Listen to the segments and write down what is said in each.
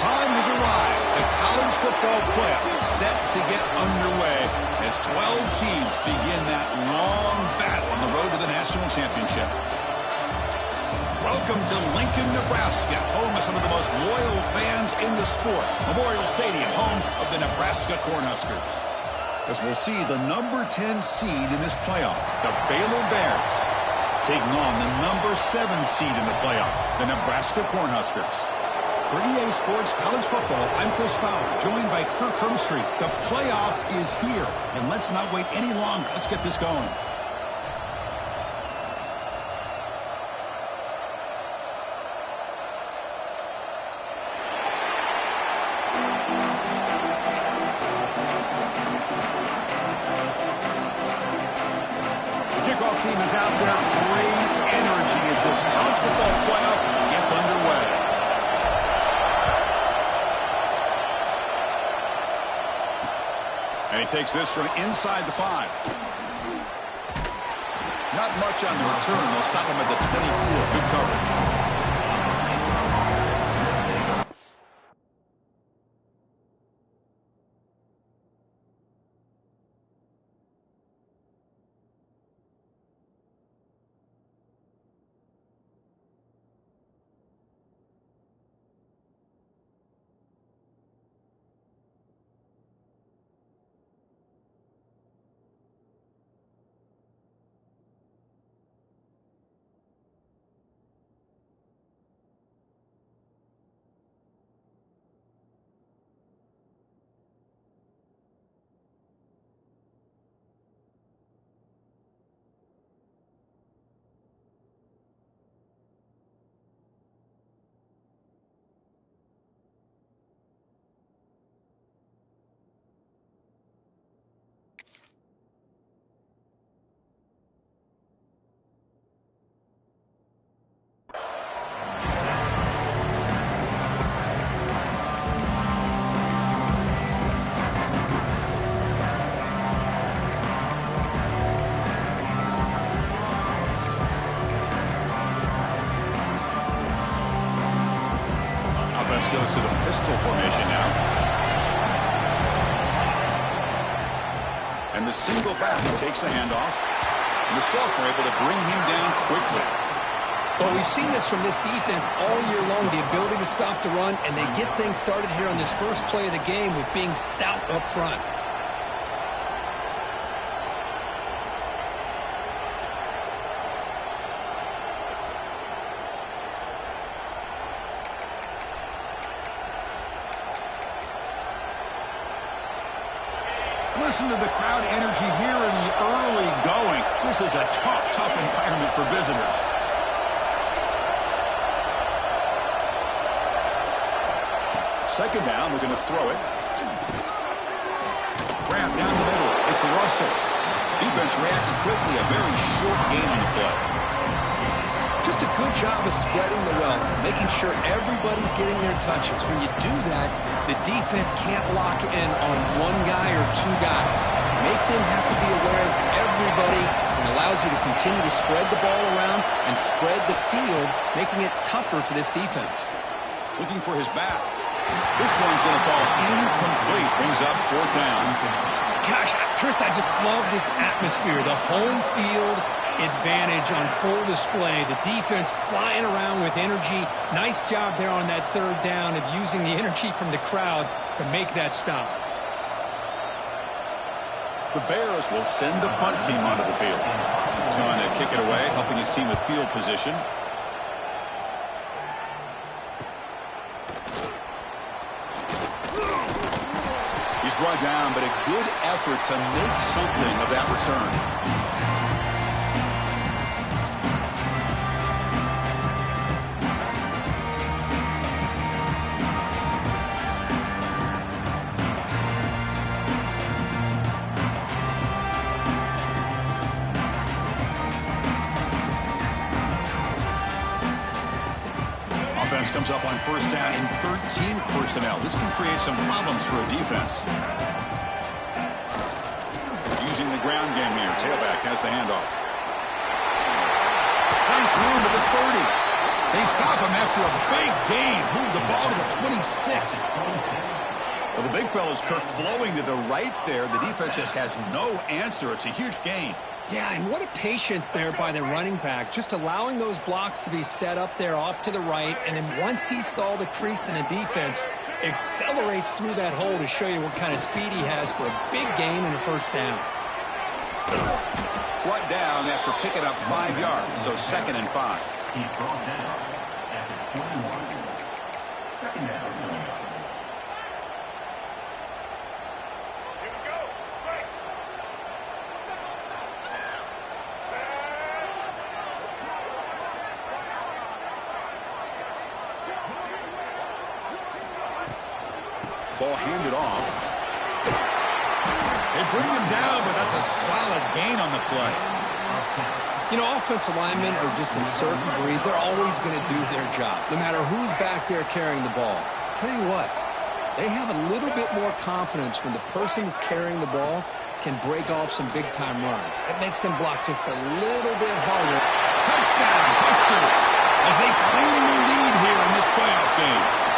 Time has arrived. The college football playoff is set to get underway as 12 teams begin that long battle on the road to the national championship. Welcome to Lincoln, Nebraska, home of some of the most loyal fans in the sport. Memorial Stadium, home of the Nebraska Cornhuskers. As we'll see the number 10 seed in this playoff, the Baylor Bears, taking on the number 7 seed in the playoff, the Nebraska Cornhuskers. For EA Sports College Football, I'm Chris Fowler, joined by Kirk Hermstreet. The playoff is here, and let's not wait any longer. Let's get this going. The kickoff team is out there. Great energy as this college football playoff gets underway. And he takes this from inside the 5. Not much on the return. They'll stop him at the 24. Good coverage. Goes to the pistol formation now. And the single back takes the handoff. And the sophomore able to bring him down quickly. Well, we've seen this from this defense all year long, the ability to stop the run, and they get things started here on this first play of the game with being stout up front. Listen to the crowd energy here in the early going. This is a tough environment for visitors. Second down, we're going to throw it. Grab down the middle. It's Russell. Defense reacts quickly. A very short gain on the play. Just a good job of spreading the wealth, making sure everybody's getting their touches. When you do that, the defense can't lock in on one guy or two guys. Make them have to be aware of everybody, and allows you to continue to spread the ball around and spread the field, making it tougher for this defense. Looking for his back. This one's going to fall incomplete. Brings up 4th down. Gosh, Chris, I just love this atmosphere. The home field advantage on full display. The defense flying around with energy. Nice job there on that 3rd down of using the energy from the crowd to make that stop. The Bears will send the punt team onto the field. He's on to kick it away, helping his team with field position. He's brought down, but a good effort to make something of that return. offense comes up on first down in 13 personnel. This can create some problems for a defense. Using the ground game here. Tailback has the handoff. Finds room to the 30. They stop him after a big gain. Move the ball to the 26. Well, the big fella's Kirk flowing to the right there. The defense just has no answer. It's a huge gain. Yeah, and what a patience there by the running back, just allowing those blocks to be set up there off to the right, and then once he saw the crease in the defense, accelerates through that hole to show you what kind of speed he has for a big gain and a first down. Brought down after picking up 5 yards, so 2nd and 5. He's brought down at the 21. 2nd down. Ball handed off. They bring him down, but that's a solid gain on the play. You know, offensive linemen are just a certain breed. They're always going to do their job, no matter who's back there carrying the ball. I'll tell you what, they have a little bit more confidence when the person that's carrying the ball can break off some big-time runs. It makes them block just a little bit harder. Touchdown, Huskers, as they claim the lead here in this playoff game.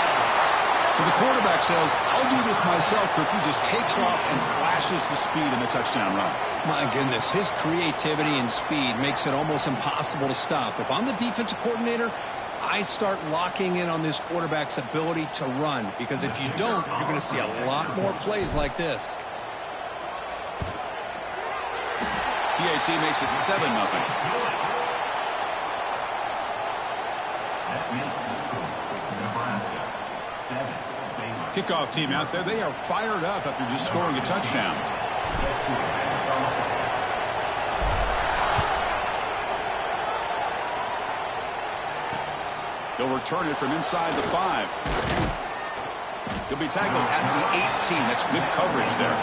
So the quarterback says, I'll do this myself. Kirk, he just takes off and flashes the speed in the touchdown run. My goodness, his creativity and speed makes it almost impossible to stop. If I'm the defensive coordinator, I start locking in on this quarterback's ability to run, because if you don't, you're going to see a lot more plays like this. PAT makes it 7-0. That makes the score. Nebraska 7. Kickoff team out there, they are fired up after just scoring a touchdown. They'll return it from inside the 5. He'll be tackled at the 18. That's good coverage there.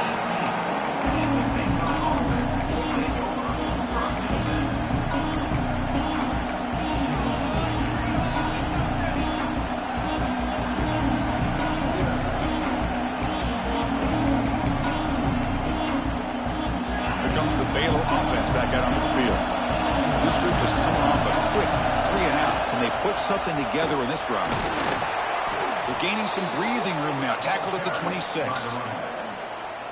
The Baylor offense back out onto the field. This group is coming off a quick 3-and-out. Can they put something together in this drive? They're gaining some breathing room now. Tackled at the 26.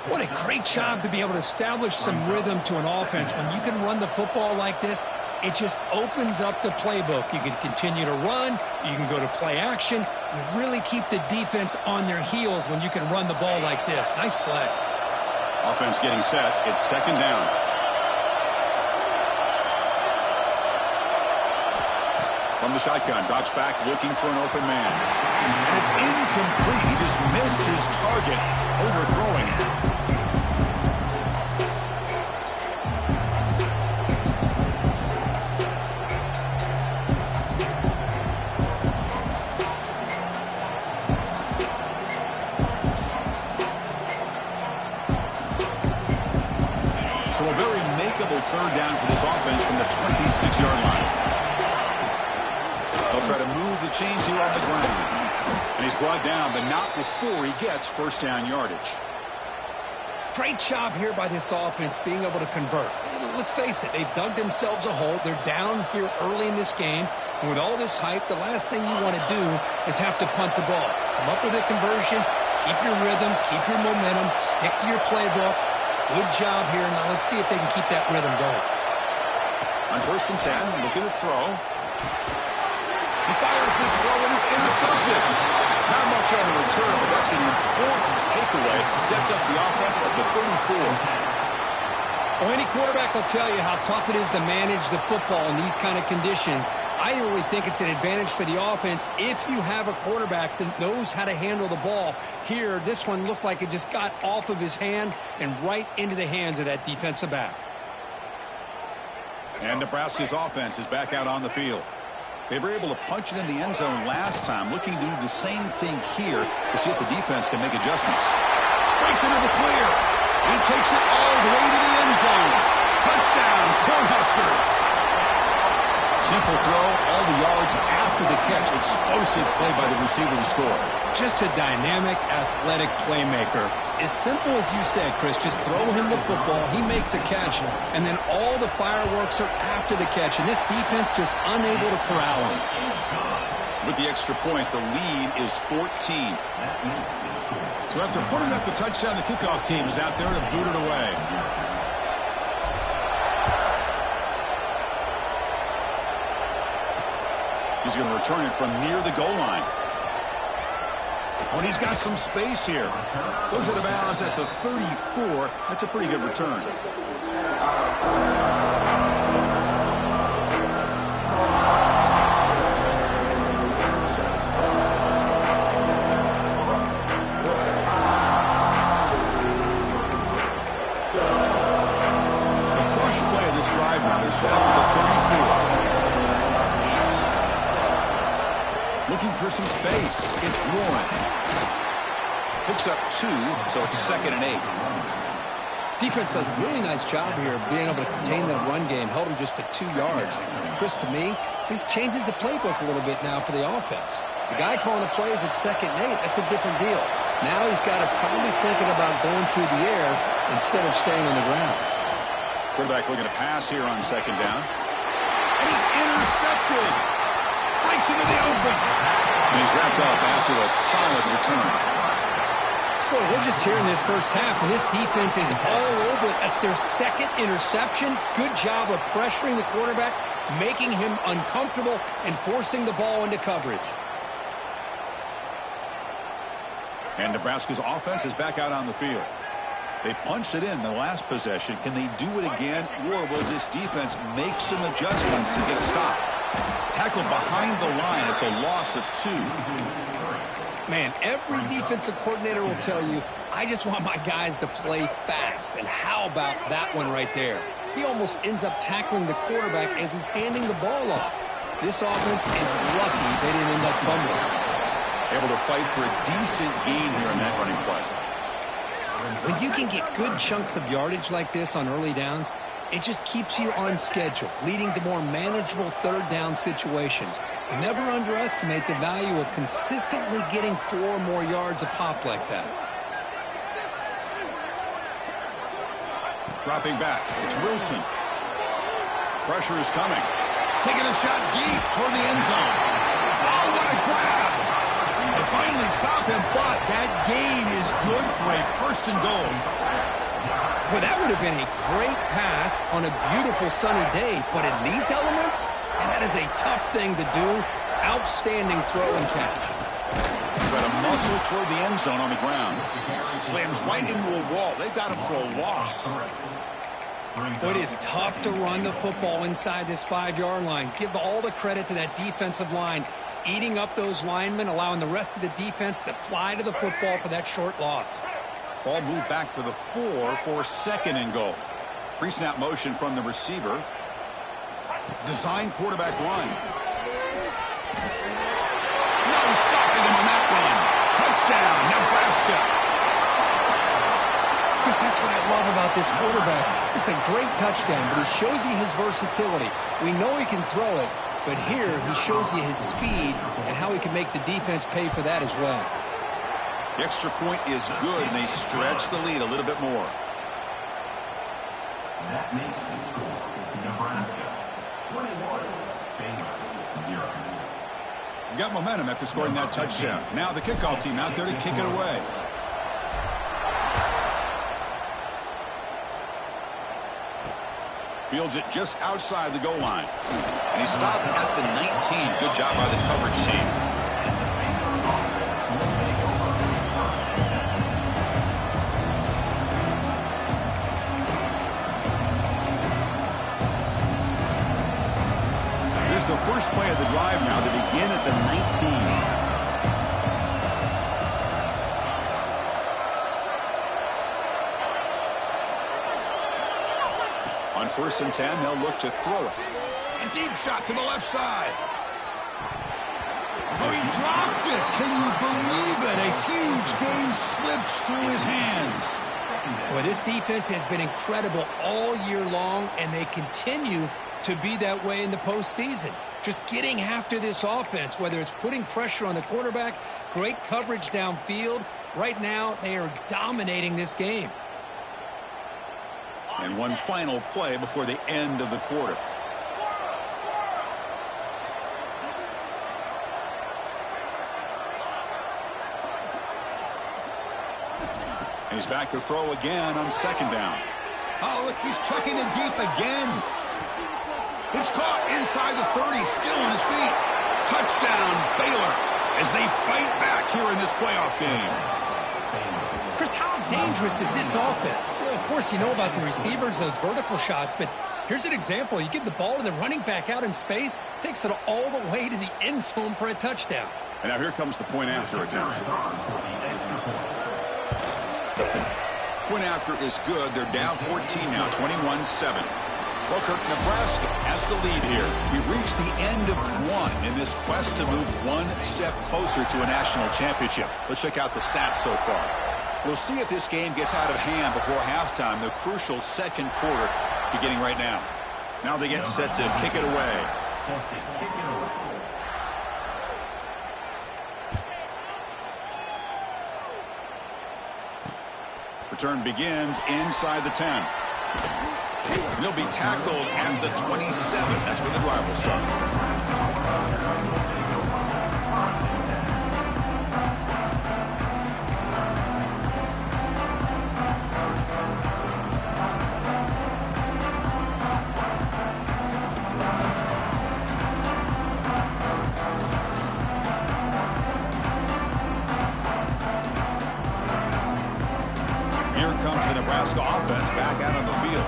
What a great job to be able to establish some rhythm to an offense. When you can run the football like this, it just opens up the playbook. You can continue to run. You can go to play action. You really keep the defense on their heels when you can run the ball like this. Nice play. Offense getting set. It's 2nd down. From the shotgun, drops back looking for an open man. And it's incomplete. He just missed his target, overthrowing it. So a very makeable 3rd down for this offense from the 26-yard line. They'll try to move the chains here on the ground. And he's brought down, but not before he gets first down yardage. Great job here by this offense being able to convert. Let's face it, they've dug themselves a hole. They're down here early in this game. And with all this hype, the last thing you want to do is have to punt the ball. Come up with a conversion, keep your rhythm, keep your momentum, stick to your playbook. Good job here. Now let's see if they can keep that rhythm going. On 1st and 10, look at the throw. He fires this throw and it's intercepted. Not much on the return, but that's an important takeaway. Sets up the offense at the 34. Well, any quarterback will tell you how tough it is to manage the football in these kind of conditions. I really think it's an advantage for the offense if you have a quarterback that knows how to handle the ball. Here, this one looked like it just got off of his hand and right into the hands of that defensive back. And Nebraska's offense is back out on the field. They were able to punch it in the end zone last time, looking to do the same thing here to see if the defense can make adjustments. Breaks into the clear. He takes it all the way to the end zone. Touchdown, Cornhuskers. Simple throw, all the yards after the catch. Explosive play by the receiver to score. Just a dynamic, athletic playmaker. As simple as you said, Chris, just throw him the football, he makes a catch, and then all the fireworks are after the catch, and this defense just unable to corral him. With the extra point, the lead is 14. So after putting up the touchdown, the kickoff team is out there to boot it away. He's going to return it from near the goal line. When he's got some space here. Goes out of bounds at the 34. That's a pretty good return. The first play of this drive now is set up at the 34. Looking for some space. It's Warren. Picks up 2, so it's 2nd and 8. Defense does a really nice job here of being able to contain that run game, held him just to 2 yards. Chris, to me, this changes the playbook a little bit now for the offense. The guy calling the plays at 2nd and 8, that's a different deal. Now he's got to probably thinking about going through the air instead of staying on the ground. Quarterback looking to pass here on 2nd down. And he's intercepted. Breaks into the open. And he's wrapped up after a solid return. Well, we're just here in this first half, and this defense is all over it. That's their 2nd interception. Good job of pressuring the quarterback, making him uncomfortable, and forcing the ball into coverage. And Nebraska's offense is back out on the field. They punched it in the last possession. Can they do it again, or will this defense make some adjustments to get a stop? Tackled behind the line. It's a loss of 2. Man, every defensive coordinator will tell you, I just want my guys to play fast. And how about that one right there? He almost ends up tackling the quarterback as he's handing the ball off. This offense is lucky they didn't end up fumbling. Able to fight for a decent gain here in that running play. When you can get good chunks of yardage like this on early downs, it just keeps you on schedule, leading to more manageable 3rd down situations. Never underestimate the value of consistently getting 4 or more yards a pop like that. Dropping back, it's Wilson. Pressure is coming. Taking a shot deep toward the end zone. Oh, what a grab! They finally stop him, but that gain is good for a 1st and goal. Well, that would have been a great pass on a beautiful sunny day, but in these elements, and that is a tough thing to do. Outstanding throw and catch. Try to muscle toward the end zone on the ground. Slams right into a wall. They've got him for a loss. Well, it is tough to run the football inside this 5-yard line. Give all the credit to that defensive line, eating up those linemen, allowing the rest of the defense to fly to the football for that short loss. Ball moved back to the 4 for 2nd and goal. Pre-snap motion from the receiver. Design quarterback run. No stopping him on that run. Touchdown, Nebraska. Chris, that's what I love about this quarterback. It's a great touchdown, but he shows you his versatility. We know he can throw it, but here he shows you his speed and how he can make the defense pay for that as well. The extra point is good, and they stretch the lead a little bit more. That makes the score Nebraska 21-0. You got momentum after scoring that touchdown. Now the kickoff team out there to kick it away. Fields it just outside the goal line. And he stopped at the 19. Good job by the coverage team. The first play of the drive now to begin at the 19. On 1st and 10, they'll look to throw it. A deep shot to the left side. Oh, he dropped it. Can you believe it? A huge gain slips through his hands. Well, this defense has been incredible all year long, and they continue to be that way in the postseason. Just getting after this offense, whether it's putting pressure on the quarterback, great coverage downfield. Right now, they are dominating this game. And one final play before the end of the quarter. And he's back to throw again on second down. Oh, look, he's chucking it deep again. It's caught inside the 30, still on his feet. Touchdown, Baylor, as they fight back here in this playoff game. Chris, how dangerous is this offense? Well, of course, you know about the receivers, those vertical shots, but here's an example. You give the ball to the running back out in space, takes it all the way to the end zone for a touchdown. And now here comes the point after attempt. Point after is good. They're down 14 now, 21-7. Well, Kirk, Nebraska has the lead here. We've reached the end of one in this quest to move one step closer to a national championship. Let's check out the stats so far. We'll see if this game gets out of hand before halftime, the crucial second quarter beginning right now. Now they get set to kick it away. Return begins inside the 10. They'll be tackled at the 27. That's where the drive will start. Here comes the Nebraska offense back out on the field.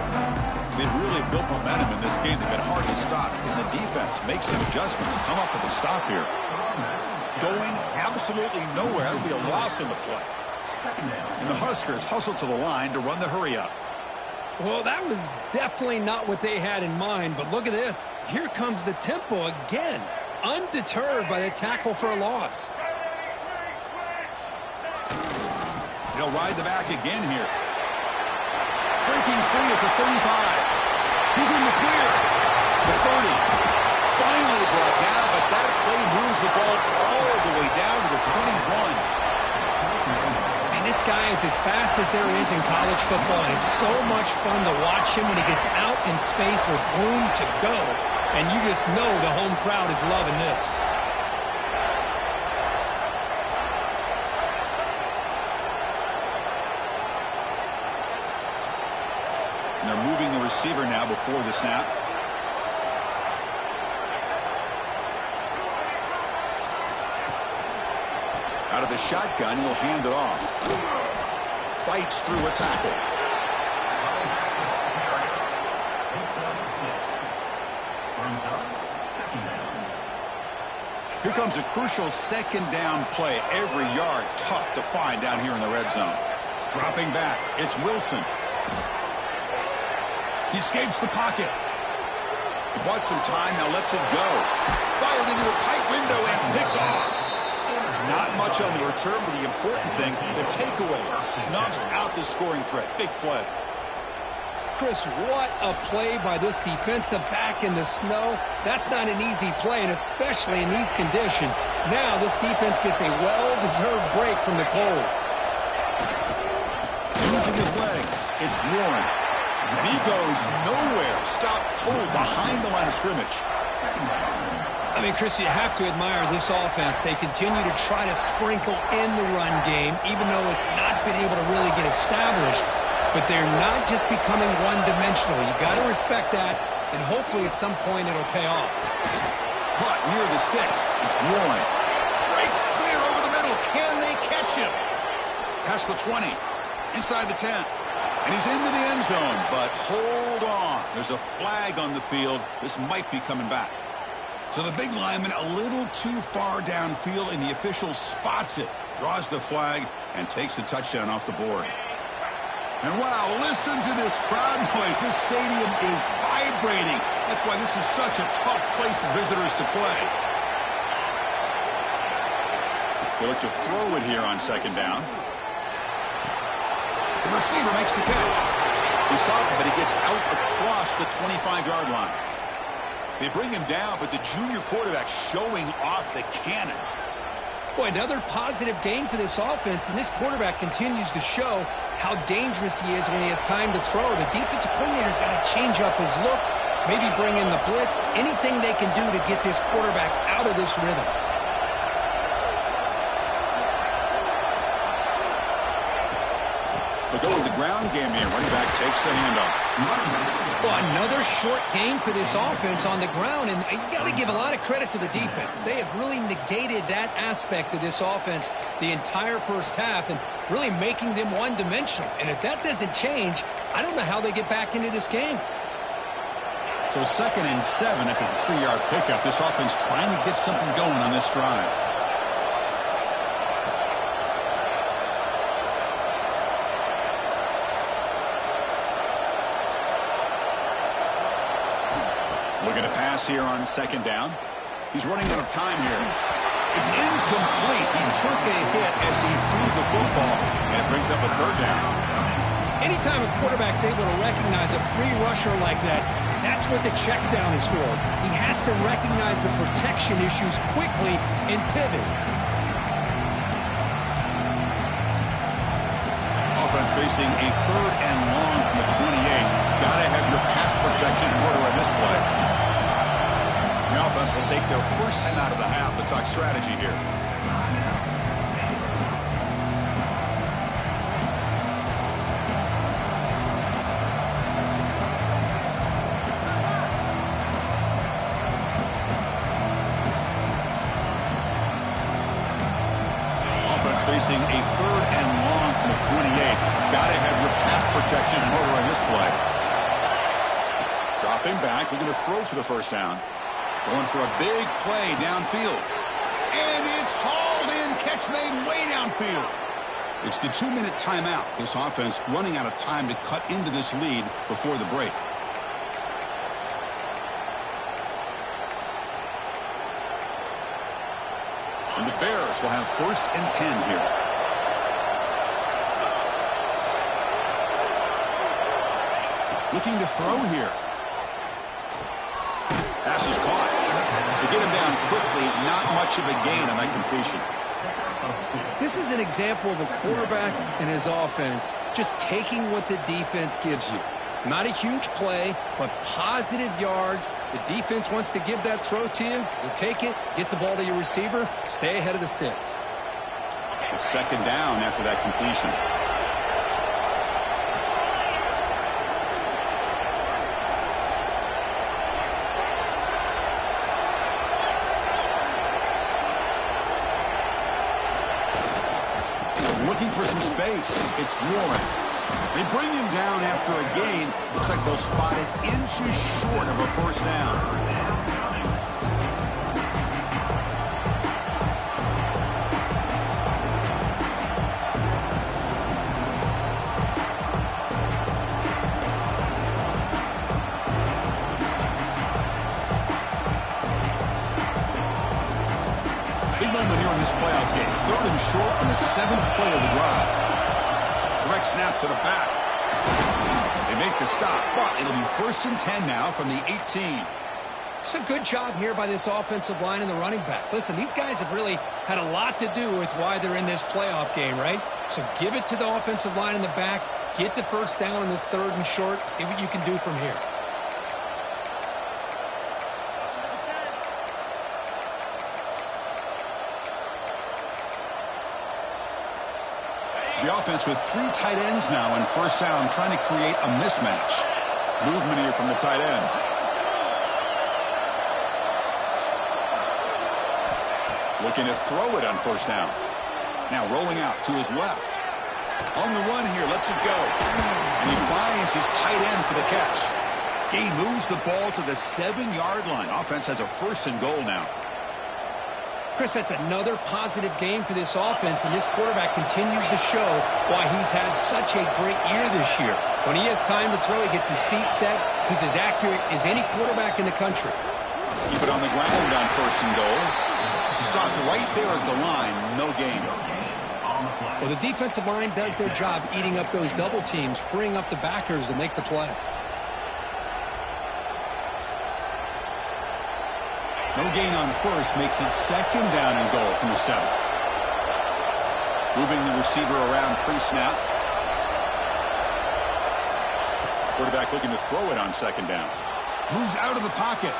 They've really built momentum in this game. They've been hard to stop. And the defense makes some adjustments to come up with a stop here. Going absolutely nowhere. That'll be a loss in the play. And the Huskers hustle to the line to run the hurry up. Well, that was definitely not what they had in mind, but look at this. Here comes the tempo again, undeterred by the tackle for a loss. They'll ride the back again here. Breaking free at the 35. He's in the clear. The 30. Finally brought down, but that play moves the ball all the way down to the 21. And this guy is as fast as there is in college football, and it's so much fun to watch him when he gets out in space with room to go. And you just know the home crowd is loving this. And they're moving the receiver now before the snap. Out of the shotgun, he'll hand it off. Fights through a tackle. Here comes a crucial second down play. Every yard tough to find down here in the red zone. Dropping back, it's Wilson. He escapes the pocket. He bought some time, now lets it go. Fired into a tight window and picked off. Not much on the return, but the important thing, the takeaway, snuffs out the scoring threat. Big play. Chris, what a play by this defensive back in the snow. That's not an easy play, and especially in these conditions. Now this defense gets a well-deserved break from the cold. Using his legs, it's Warren. And he goes nowhere. Stopped cold behind the line of scrimmage. I mean, Chris, you have to admire this offense. They continue to try to sprinkle in the run game, even though it's not been able to really get established. But they're not just becoming one-dimensional. You've got to respect that, and hopefully at some point it'll pay off. Caught near the sticks. It's Warren. Breaks clear over the middle. Can they catch him? Past the 20. Inside the 10. And he's into the end zone, but hold on. There's a flag on the field. This might be coming back. So the big lineman a little too far downfield, and the official spots it, draws the flag, and takes the touchdown off the board. And wow, listen to this crowd noise. This stadium is vibrating. That's why this is such a tough place for visitors to play. They look to throw it here on second down. The receiver makes the catch. He saw it, but he gets out across the 25-yard line. They bring him down, but the junior quarterback showing off the cannon. Boy, another positive game for this offense, and this quarterback continues to show how dangerous he is when he has time to throw. The defensive coordinator's got to change up his looks, maybe bring in the blitz, anything they can do to get this quarterback out of this rhythm. They go with the ground game here. Running back takes the handoff. Well, another short game for this offense on the ground, and you got to give a lot of credit to the defense. They have really negated that aspect of this offense the entire first half and really making them one-dimensional. And if that doesn't change, I don't know how they get back into this game. So 2nd and 7 after the 3-yard pickup. This offense trying to get something going on this drive. Looking to pass here on 2nd down. He's running out of time here. It's incomplete. He took a hit as he threw the football, and it brings up a 3rd down. Anytime a quarterback's able to recognize a free rusher like that, that's what the check down is for. He has to recognize the protection issues quickly and pivot. Offense facing a 3rd and long from the 28. Got to have your pass protection in order on this play. The offense will take their first time out of the half. The talk strategy here. Offense facing a 3rd and long from the 28. Got to have your pass protection in order on this play. Dropping back, looking to throw for the first down. Going for a big play downfield. And it's hauled in. Catch made way downfield. It's the 2-minute timeout. This offense running out of time to cut into this lead before the break. And the Bears will have 1st and 10 here. Looking to throw here. Pass is caught. To get him down quickly, not much of a gain on that completion. This is an example of a quarterback and his offense just taking what the defense gives you. Not a huge play, but positive yards. The defense wants to give that throw to you. You take it, get the ball to your receiver, stay ahead of the sticks. 2nd down after that completion. Looking for some space. It's Warren. They bring him down after a gain. Looks like they'll spot it inches short of a 1st down. Big moment here in this playoff game. 3rd and short on the 7th play of the drive. Direct snap to the back. They make the stop, but it'll be 1st and 10 now from the 18. It's a good job here by this offensive line and the running back. Listen, these guys have really had a lot to do with why they're in this playoff game, right? So give it to the offensive line in the back. Get the 1st down in this 3rd and short. See what you can do from here. The offense with 3 tight ends now on 1st down, trying to create a mismatch. Movement here from the tight end. Looking to throw it on 1st down. Now rolling out to his left. On the run here, lets it go. And he finds his tight end for the catch. He moves the ball to the 7-yard line. Offense has a 1st and goal now. Chris, that's another positive game for this offense, and this quarterback continues to show why he's had such a great year this year. When he has time to throw, he gets his feet set. He's as accurate as any quarterback in the country. Keep it on the ground on 1st and goal. Stopped right there at the line. No gain. On the play. Well, the defensive line does their job eating up those double teams, freeing up the backers to make the play. No gain on first makes it second down and goal from the 7. Moving the receiver around pre-snap. Quarterback looking to throw it on second down. Moves out of the pocket.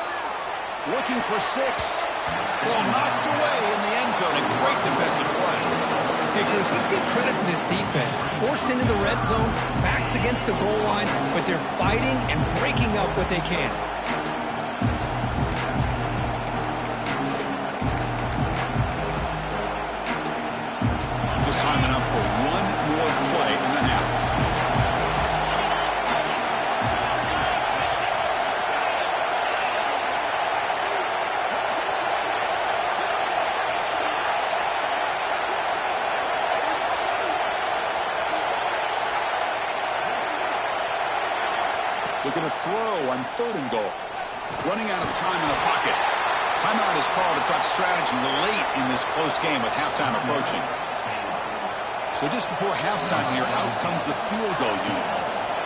Looking for 6. Ball knocked away in the end zone. A great defensive play. Hey, Chris, let's give credit to this defense. Forced into the red zone, backs against the goal line, but they're fighting and breaking up what they can. Just time enough for one more play in the half. Looking to throw on 3rd and goal. Running out of time in the pocket. Timeout is called to talk strategy late in this close game with halftime approaching. So just before halftime here, out comes the field goal unit.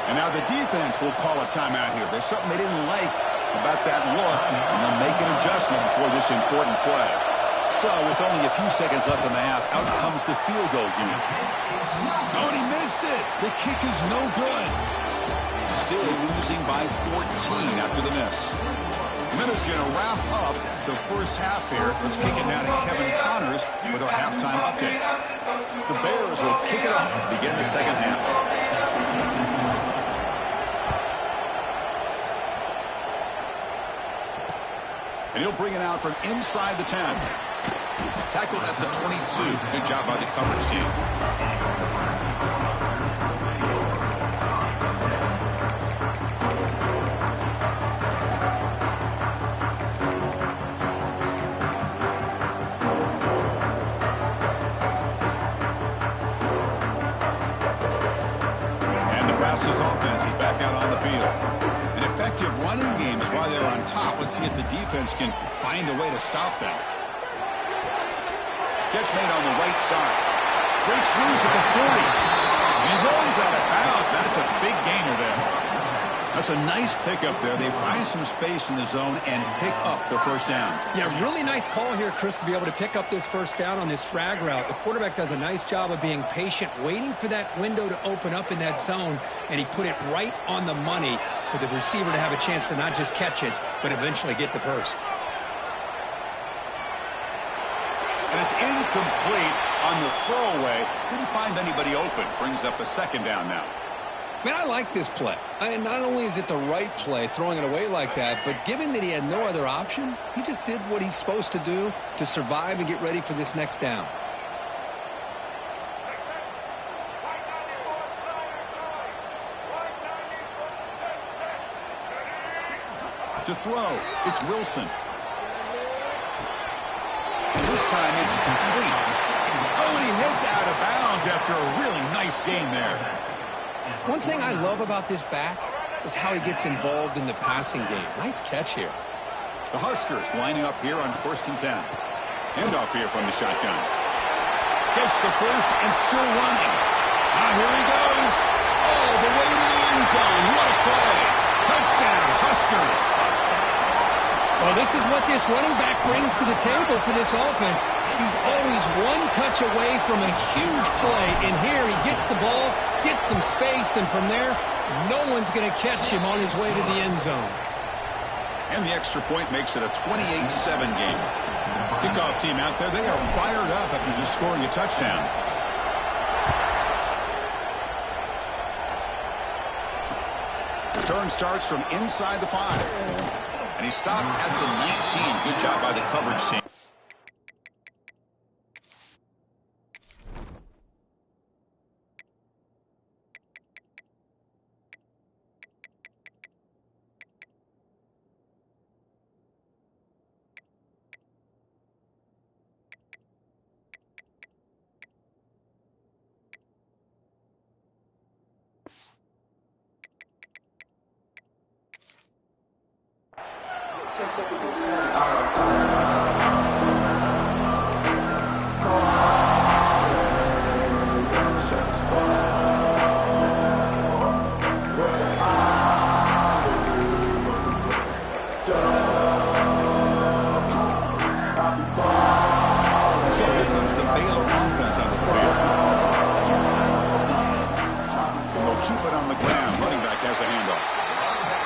And now the defense will call a timeout here. There's something they didn't like about that look, and they'll make an adjustment before this important play. So with only a few seconds left in the half, out comes the field goal unit. Oh, and he missed it. The kick is no good. Still losing by 14 after the miss. Minutes going to wrap up the first half here. Let's kick it now to Kevin Connors with our halftime update. The Bears will kick it off to begin the second half. And he'll bring it out from inside the 10. Tackled at the 22. Good job by the coverage team. Nebraska's offense is back out on the field. An effective running game is why they're on top. Let's see if the defense can find a way to stop them. Catch made on the right side. Breaks loose at the 40. And he runs out of bounds. That's a big gainer there. That's a nice pickup there. They find some space in the zone and pick up the first down. Yeah, really nice call here, Chris, to be able to pick up this first down on this drag route. The quarterback does a nice job of being patient, waiting for that window to open up in that zone, and he put it right on the money for the receiver to have a chance to not just catch it, but eventually get the first. And it's incomplete on the throwaway. Didn't find anybody open. Brings up a second down now. Man, I like this play. And not only is it the right play, throwing it away like that, but given that he had no other option, he just did what he's supposed to do to survive and get ready for this next down. To throw, it's Wilson. This time it's complete. Oh, and he heads out of bounds after a really nice game there. One thing I love about this back is how he gets involved in the passing game. Nice catch here. The Huskers lining up here on 1st and 10. Handoff here from the shotgun. Gets the first and still running. Here he goes. All the way to the end zone. What a play. Touchdown, Huskers. Well, this is what this running back brings to the table for this offense. He's always one touch away from a huge play. And here he gets the ball, gets some space, and from there, no one's going to catch him on his way to the end zone. And the extra point makes it a 28-7 game. Kickoff team out there, they are fired up after just scoring a touchdown. Return starts from inside the 5. And he stopped at the 19. Good job by the coverage team.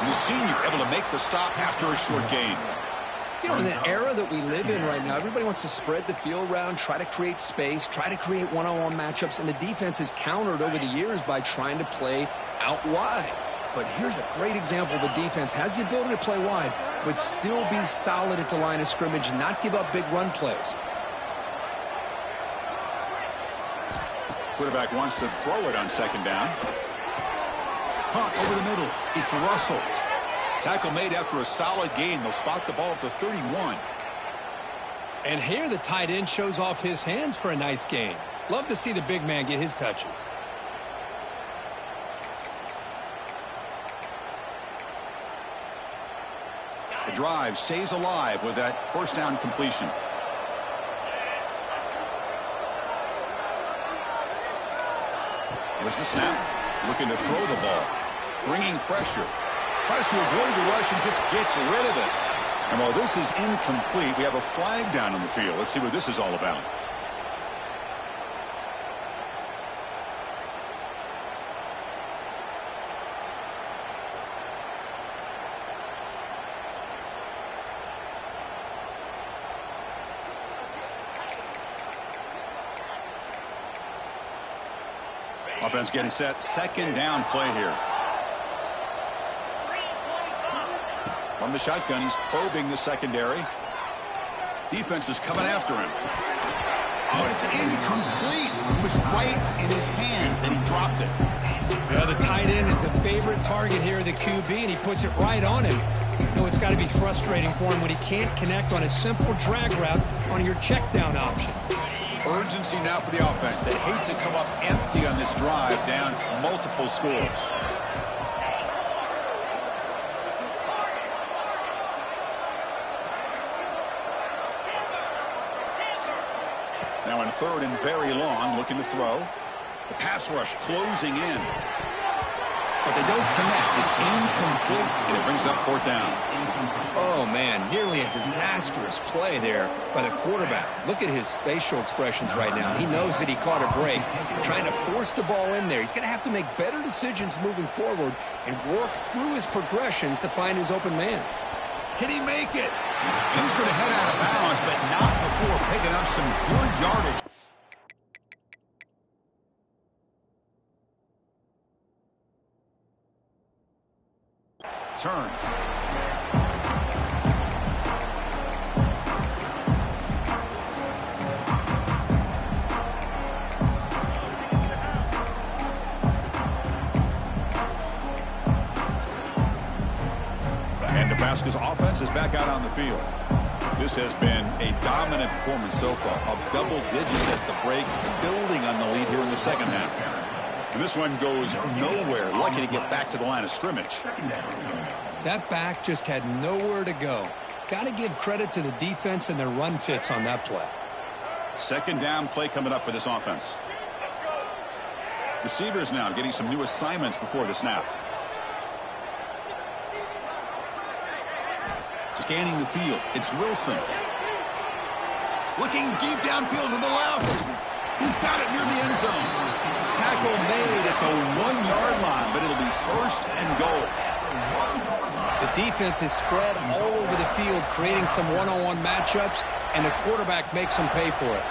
The senior able to make the stop after a short gain. You know, in the era that we live in right now, everybody wants to spread the field around, try to create space, try to create one-on-one matchups, and the defense is countered over the years by trying to play out wide. But here's a great example. The defense has the ability to play wide, but still be solid at the line of scrimmage and not give up big run plays. Quarterback wants to throw it on second down. Caught over the middle. It's Russell. Tackle made after a solid gain. They'll spot the ball at the 31. And here the tight end shows off his hands for a nice gain. Love to see the big man get his touches. The drive stays alive with that first down completion. Here's the snap. Looking to throw the ball. Bringing pressure. Tries to avoid the rush and just gets rid of it. And while this is incomplete, we have a flag down on the field. Let's see what this is all about. Offense getting set. Second down play here. From the shotgun, he's probing the secondary. Defense is coming after him. Oh, it's incomplete. It was right in his hands, and he dropped it. Yeah, the tight end is the favorite target here of the QB, and he puts it right on him. You know, it's got to be frustrating for him when he can't connect on a simple drag route on your check down option. Urgency now for the offense. They hate to come up empty on this drive, down multiple scores. Now in third and very long, looking to throw. The pass rush closing in. But they don't connect. It's incomplete, and it brings up fourth down. Oh, man, nearly a disastrous play there by the quarterback. Look at his facial expressions right now. He knows that he caught a break, trying to force the ball in there. He's going to have to make better decisions moving forward and work through his progressions to find his open man. Can he make it? He's going to head out of bounds, but not before picking up some good yardage. Turn. And Nebraska's offense is back out on the field. This has been a dominant performance so far. Up double digits at the break, building on the lead here in the second half. And this one goes nowhere. Lucky to get back to the line of scrimmage. That back just had nowhere to go. Got to give credit to the defense and their run fits on that play. Second down play coming up for this offense. Receivers now getting some new assignments before the snap. Scanning the field. It's Wilson. Looking deep downfield to the left. He's got it near the end zone. Tackle made at the 1-yard line, but it'll be first and goal. The defense is spread all over the field, creating some one-on-one matchups, and the quarterback makes them pay for it.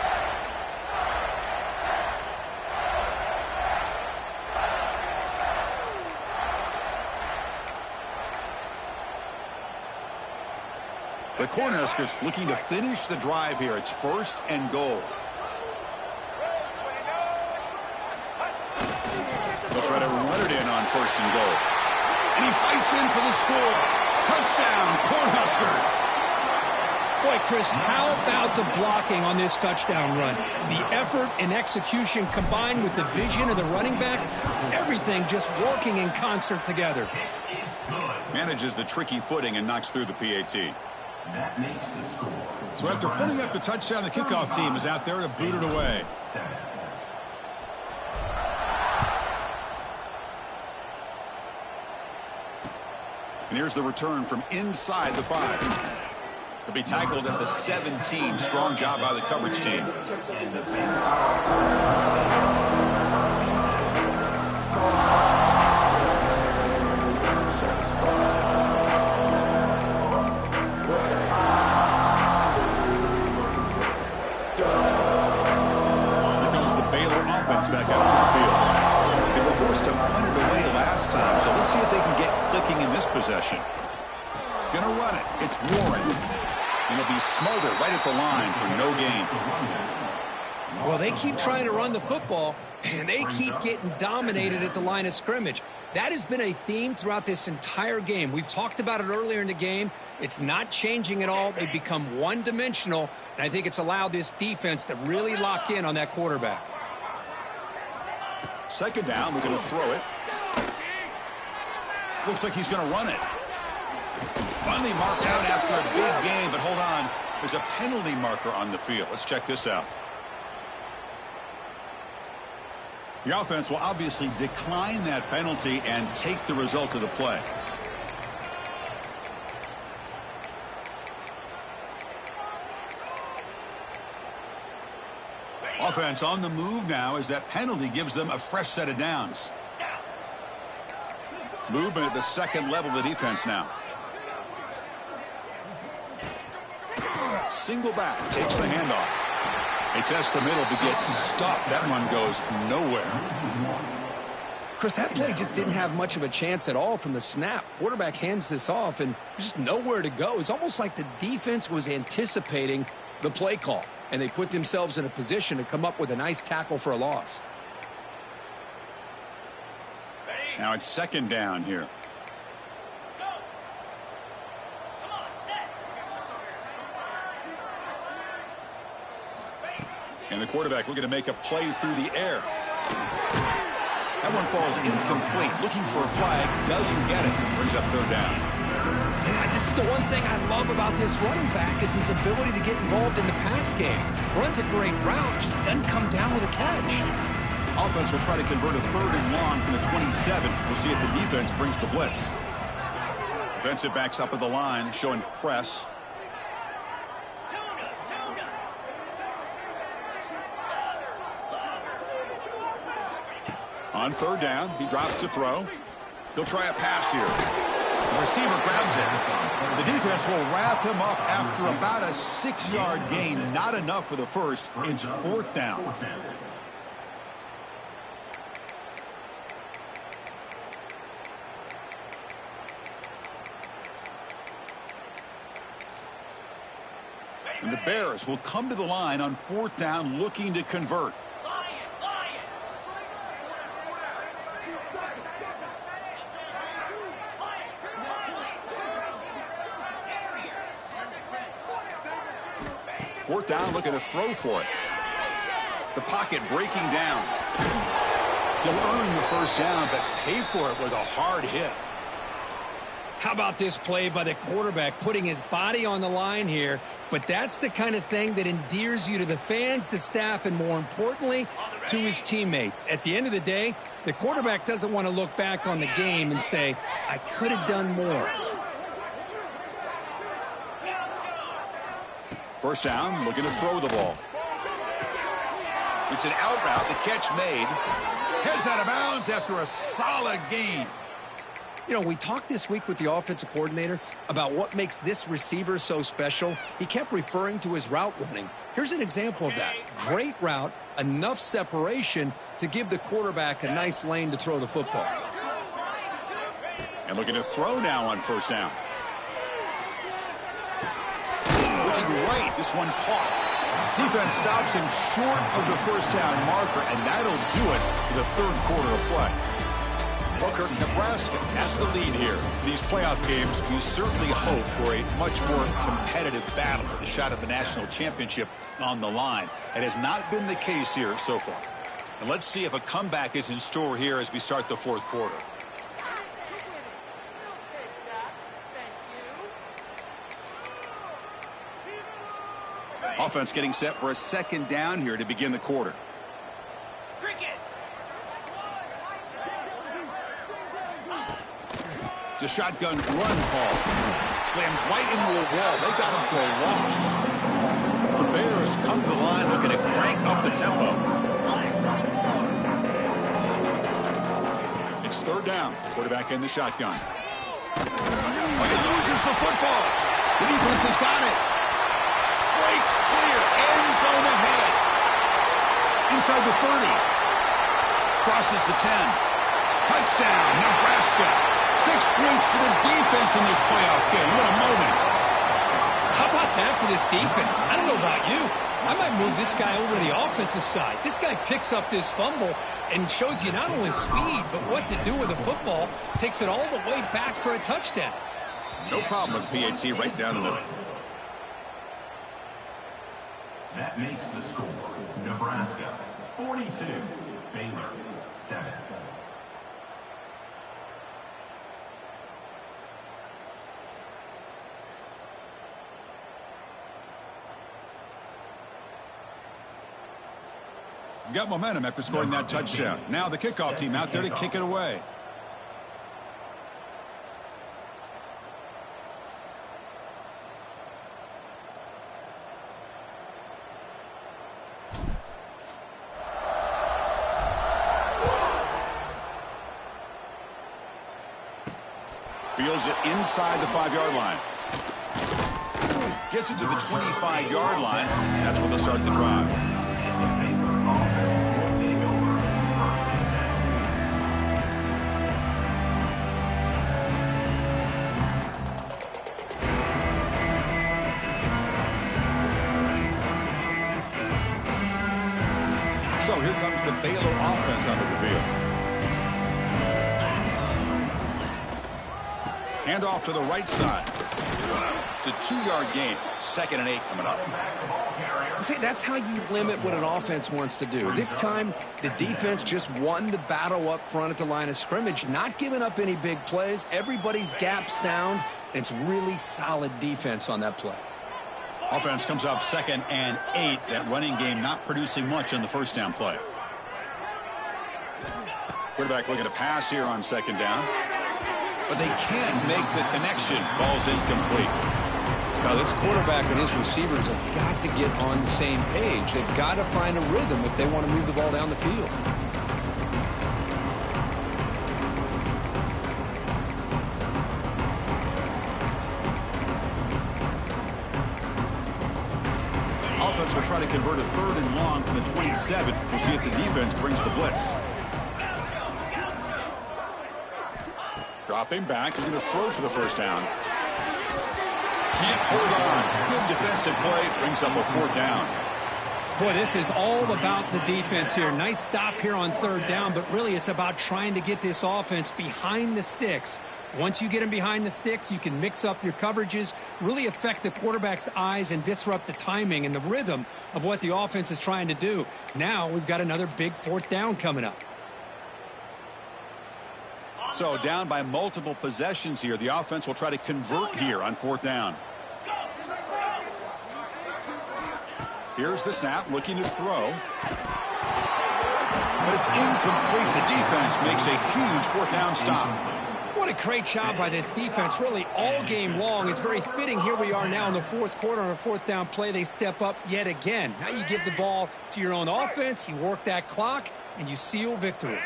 The Cornhuskers looking to finish the drive here. It's first and goal. They'll try to run it in on first and goal. And he fights in for the score. Touchdown, Cornhuskers. Boy, Chris, how about the blocking on this touchdown run? The effort and execution combined with the vision of the running back, everything just working in concert together. Manages the tricky footing and knocks through the PAT. So after putting up the touchdown, the kickoff team is out there to boot it away. And here's the return from inside the 5. He'll be tackled at the 17. Strong job by the coverage team. possession. Gonna run it. It's Warren. And he'll be smothered right at the line for no gain. Well, they keep trying to run the football, and they keep getting dominated at the line of scrimmage. That has been a theme throughout this entire game. We've talked about it earlier in the game. It's not changing at all. They've become one-dimensional, and I think it's allowed this defense to really lock in on that quarterback. Second down, we're going to throw it. Looks like he's going to run it. Finally marked out after a big game, but hold on. There's a penalty marker on the field. Let's check this out. The offense will obviously decline that penalty and take the result of the play. Offense on the move now as that penalty gives them a fresh set of downs. Movement at the second level of the defense now. Single back, takes the handoff. He tests the middle but gets stuffed. That run goes nowhere. Chris, that play just didn't have much of a chance at all from the snap. Quarterback hands this off, and there's just nowhere to go. It's almost like the defense was anticipating the play call, and they put themselves in a position to come up with a nice tackle for a loss. Now it's second down here. And the quarterback looking to make a play through the air. That one falls incomplete. Looking for a flag. Doesn't get it. Brings up third down. And this is the one thing I love about this running back is his ability to get involved in the pass game. Runs a great route, just doesn't come down with a catch. Offense will try to convert a third and long from the 27. We'll see if the defense brings the blitz. Defensive backs up at the line, showing press. On third down, he drops to throw. He'll try a pass here. The receiver grabs it. The defense will wrap him up after about a 6-yard gain. Not enough for the first. It's fourth down. And the Bears will come to the line on fourth down looking to convert. Fourth down, looking to throw for it. The pocket breaking down. He'll earn the first down, but pay for it with a hard hit. How about this play by the quarterback, putting his body on the line here? But that's the kind of thing that endears you to the fans, the staff, and more importantly, to his teammates. At the end of the day, the quarterback doesn't want to look back on the game and say, I could have done more. First down, looking to throw the ball. It's an out route, the catch made. Heads out of bounds after a solid gain. You know, we talked this week with the offensive coordinator about what makes this receiver so special. He kept referring to his route running. Here's an example of that. Great route, enough separation to give the quarterback a nice lane to throw the football. And looking to throw now on first down. Looking right, this one caught. Defense stops him short of the first down marker, and that'll do it for the third quarter of play. Booker, Nebraska has the lead here. For these playoff games, we certainly hope for a much more competitive battle with a shot at the national championship on the line. It has not been the case here so far. And let's see if a comeback is in store here as we start the fourth quarter. Offense getting set for a second down here to begin the quarter. It's a shotgun run call. Slams right into a wall. They got him for a loss. The Bears come to the line looking to crank up the tempo. It's third down. Quarterback in the shotgun. Oh, he loses the football. The defense has got it. Breaks clear. End zone ahead. Inside the 30. Crosses the 10. Touchdown, Nebraska. 6 points for the defense in this playoff game. What a moment. How about that for this defense? I don't know about you. I might move this guy over to the offensive side. This guy picks up this fumble and shows you not only speed, but what to do with the football. Takes it all the way back for a touchdown. No problem with the PAT right down the middle. That makes the score Nebraska 42, Baylor 7. Got momentum after scoring that touchdown. Now the kickoff team out there to kick it away. Fields it inside the 5-yard line. Gets it to the 25-yard line. That's where they'll start the drive. So here comes the Baylor offense onto the field. Hand off to the right side. It's a 2-yard gain. 2nd and 8 coming up. See, that's how you limit what an offense wants to do. This time, the defense just won the battle up front at the line of scrimmage, not giving up any big plays. Everybody's gap sound. It's really solid defense on that play. Offense comes up 2nd and 8. That running game not producing much on the first down play. Quarterback looking to pass here on 2nd down. But they can't make the connection. Ball's incomplete. Now this quarterback and his receivers have got to get on the same page. They've got to find a rhythm if they want to move the ball down the field. Offense will try to convert a 3rd and long from the 27. We'll see if the defense brings the blitz. Dropping back. He's going to throw for the first down. Can't hold on. Good defensive play. Brings up a 4th down. Boy, this is all about the defense here. Nice stop here on 3rd down, but really it's about trying to get this offense behind the sticks. Once you get them behind the sticks, you can mix up your coverages, really affect the quarterback's eyes and disrupt the timing and the rhythm of what the offense is trying to do. Now we've got another big 4th down coming up. So down by multiple possessions here. The offense will try to convert here on 4th down. Here's the snap, looking to throw. But it's incomplete. The defense makes a huge 4th down stop. What a great job by this defense, really all game long. It's very fitting. Here we are now in the 4th quarter on a 4th down play. They step up yet again. Now you give the ball to your own offense, you work that clock, and you seal victory.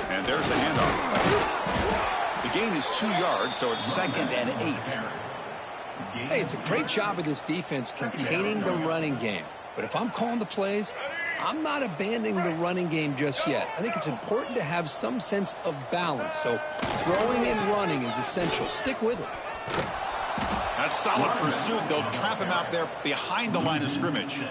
And there's the handoff. The gain is 2 yards, so it's 2nd and 8. Hey, it's a great job of this defense containing the running game. But if I'm calling the plays, I'm not abandoning the running game just yet. I think it's important to have some sense of balance. So throwing and running is essential. Stick with it. That's solid pursuit. They'll trap him out there behind the line of scrimmage.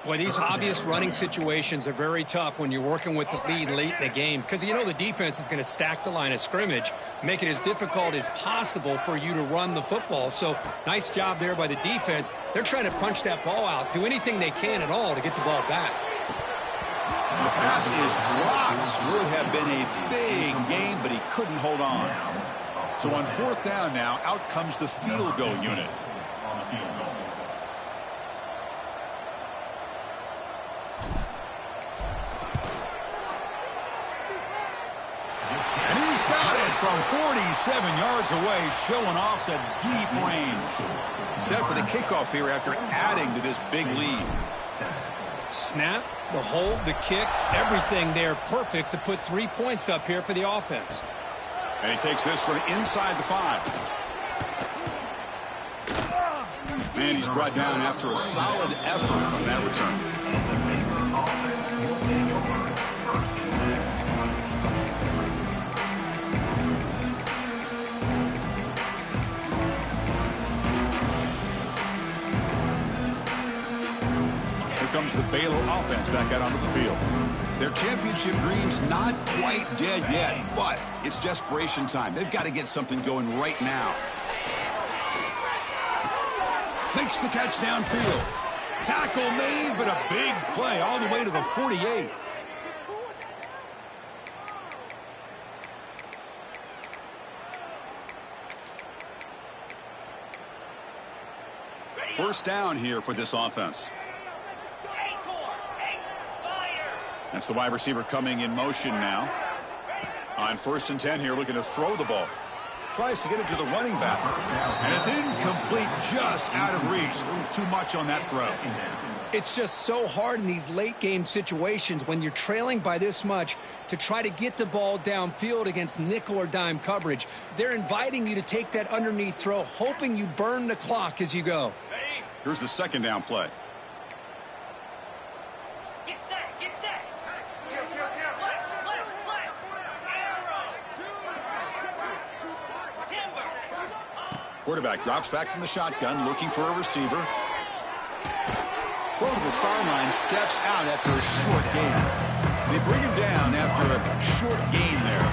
Boy, these obvious running situations are very tough when you're working with the lead late in the game because you know the defense is going to stack the line of scrimmage, make it as difficult as possible for you to run the football. So nice job there by the defense. They're trying to punch that ball out, do anything they can at all to get the ball back. The pass is dropped. Would have been a big gain, but he couldn't hold on. So on 4th down now, out comes the field goal unit. From 47 yards away, showing off the deep range. Set for the kickoff here after adding to this big lead. Snap, the hold, the kick, everything there perfect to put 3 points up here for the offense. And he takes this from inside the 5. And he's brought down after a solid effort on that return. comes the Baylor offense back out onto the field. Their championship dream's not quite dead yet, but it's desperation time. They've got to get something going right now. Makes the catch downfield. Tackle made, but a big play all the way to the 48. First down here for this offense. That's the wide receiver coming in motion now. On 1st and 10 here, looking to throw the ball. Tries to get it to the running back. And it's incomplete, just out of reach. A little too much on that throw. It's just so hard in these late game situations when you're trailing by this much to try to get the ball downfield against nickel or dime coverage. They're inviting you to take that underneath throw, hoping you burn the clock as you go. Here's the 2nd down play. Get set, get set. Quarterback drops back from the shotgun, looking for a receiver. Throw to the sideline, steps out after a short gain. They bring him down after a short gain there.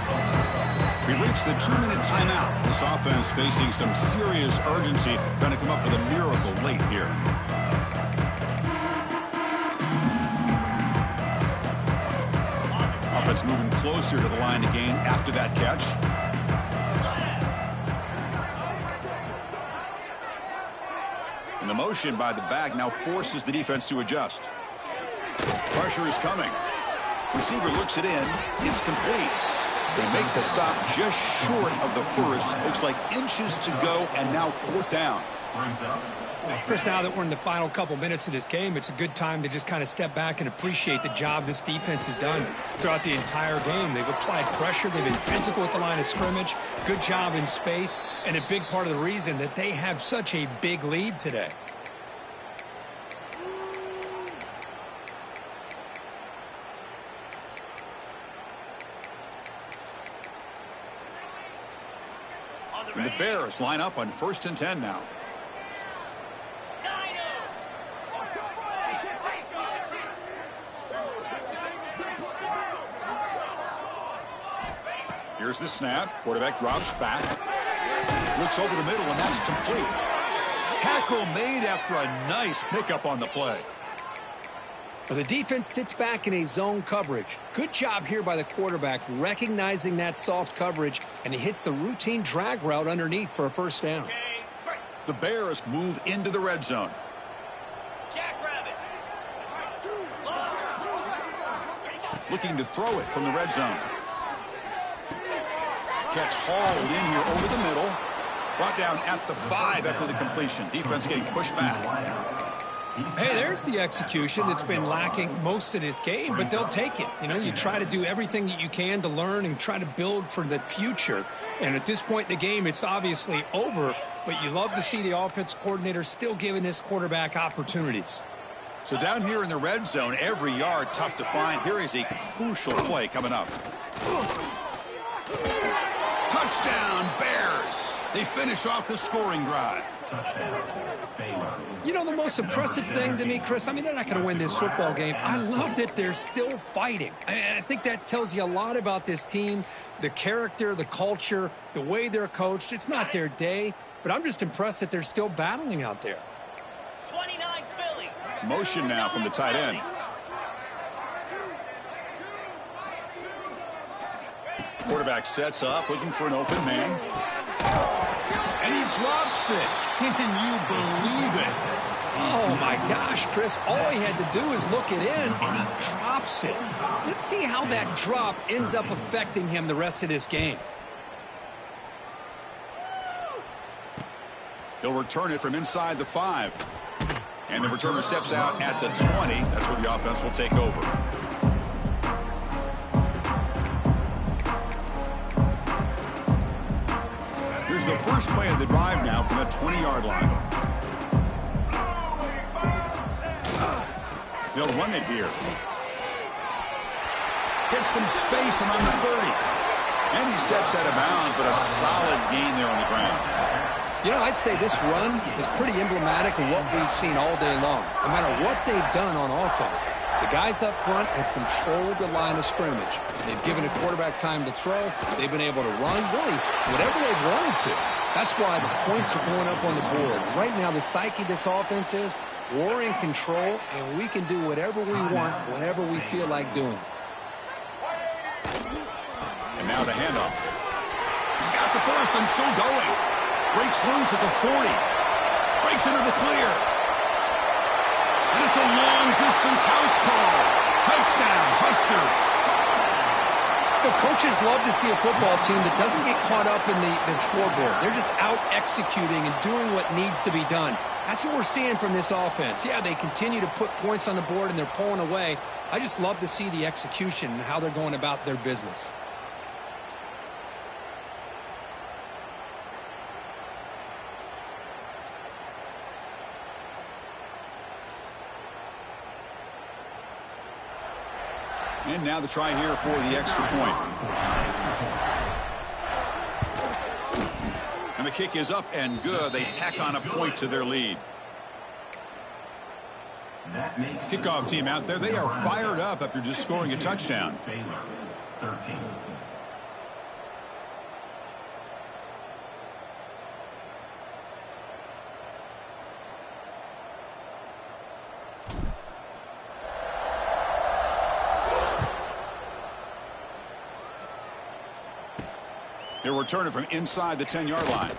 We've reached the 2-minute timeout. This offense facing some serious urgency, trying to come up with a miracle late here. Offense moving closer to the line to gain after that catch. And the motion by the back now forces the defense to adjust. Pressure is coming. Receiver looks it in. It's complete. They make the stop just short of the first. Looks like inches to go, and now 4th down. Chris, now that we're in the final couple minutes of this game, it's a good time to just kind of step back and appreciate the job this defense has done throughout the entire game. They've applied pressure. They've been physical at the line of scrimmage. Good job in space, and a big part of the reason that they have such a big lead today. And the Bears line up on 1st and 10 now. Here's the snap. Quarterback drops back. Looks over the middle, and that's complete. Tackle made after a nice pickup on the play. Well, the defense sits back in a zone coverage. Good job here by the quarterback, recognizing that soft coverage, and he hits the routine drag route underneath for a 1st down. The Bears move into the red zone. Looking to throw it from the red zone. Catch hauled in here over the middle. Brought down at the 5 after the completion. Defense getting pushed back. Hey, there's the execution that's been lacking most of this game, but they'll take it. You know, you try to do everything that you can to learn and try to build for the future. And at this point in the game, it's obviously over, but you love to see the offense coordinator still giving this quarterback opportunities. So down here in the red zone, every yard tough to find. Here is a crucial play coming up. Touchdown, Bears. They finish off the scoring drive. You know, the most impressive thing to me, Chris, I mean, they're not going to win this football game. I love that they're still fighting. I think that tells you a lot about this team, the character, the culture, the way they're coached. It's not their day, but I'm just impressed that they're still battling out there. 29 Phillies. Motion now from the tight end. Quarterback sets up, looking for an open man. And he drops it. Can you believe it? Oh, my gosh, Chris. All he had to do is look it in, and he drops it. Let's see how that drop ends up affecting him the rest of this game. He'll return it from inside the 5. And the returner steps out at the 20. That's where the offense will take over. Here's the first play of the drive now from the 20-yard line. They'll run it here. Gets some space around the 30. And he steps out of bounds, but a solid gain there on the ground. You know, I'd say this run is pretty emblematic of what we've seen all day long. No matter what they've done on offense, the guys up front have controlled the line of scrimmage. They've given a quarterback time to throw. They've been able to run, really, whatever they've wanted to. That's why the points are going up on the board. Right now, the psyche of this offense is we're in control, and we can do whatever we want, whenever we feel like doing it. And now the handoff. He's got the first and still going. Breaks loose at the 40. Breaks into the clear. And it's a long-distance house call. Touchdown, Huskers. The coaches love to see a football team that doesn't get caught up in the scoreboard. They're just out executing and doing what needs to be done. That's what we're seeing from this offense. Yeah, they continue to put points on the board and they're pulling away. I just love to see the execution and how they're going about their business. And now the try here for the extra point. And the kick is up and good. They tack on a point to their lead. Kickoff team out there. They are fired up after just scoring a touchdown. 13. They're returning from inside the 10-yard line.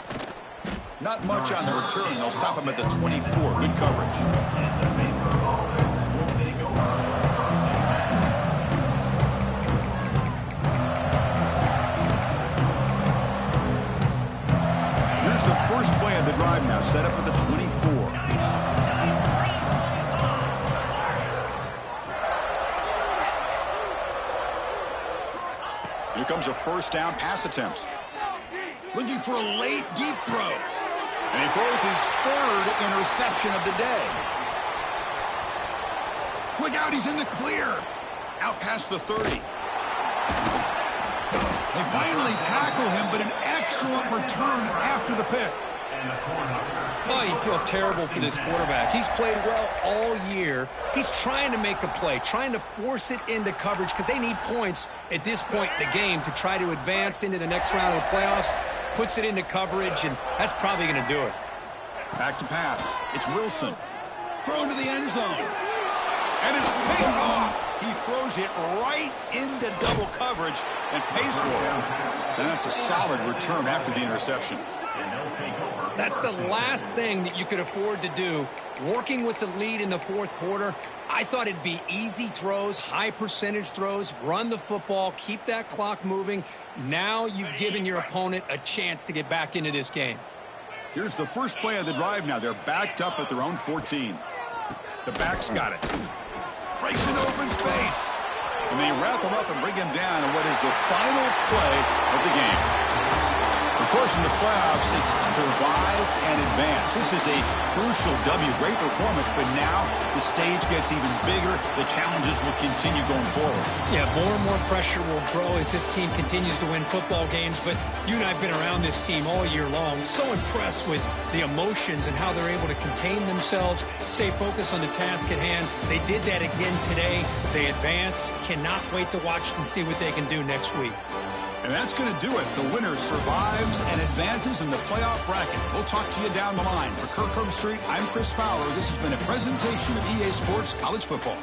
Not much on the return. They'll stop him at the 24. Good coverage. Here's the first play of the drive now, set up at the 24. Here comes a first down pass attempt. Looking for a late, deep throw. And he throws his third interception of the day. Look out, he's in the clear. Out past the 30. They finally tackle him, but an excellent return after the pick. Oh, you feel terrible for this quarterback. He's played well all year. He's trying to make a play, trying to force it into coverage because they need points at this point in the game to try to advance into the next round of the playoffs. Puts it into coverage, and that's probably going to do it. Back to pass. It's Wilson. Thrown to the end zone. And it's picked off. He throws it right into double coverage and pays for it. And that's a solid return after the interception. That's the last thing that you could afford to do. Working with the lead in the fourth quarter, I thought it'd be easy throws, high percentage throws, run the football, keep that clock moving. Now you've given your opponent a chance to get back into this game. Here's the first play of the drive now. They're backed up at their own 14. The back's got it. Breaks into open space. And they wrap him up and bring him down in what is the final play of the game. Of course, in the playoffs, it's survive and advance. This is a crucial W. Great performance, but now the stage gets even bigger. The challenges will continue going forward. Yeah, more and more pressure will grow as this team continues to win football games, but you and I have been around this team all year long. So impressed with the emotions and how they're able to contain themselves, stay focused on the task at hand. They did that again today. They advance. Cannot wait to watch and see what they can do next week. And that's going to do it. The winner survives and advances in the playoff bracket. We'll talk to you down the line. For Kirk Herbstreit, I'm Chris Fowler. This has been a presentation of EA Sports College Football.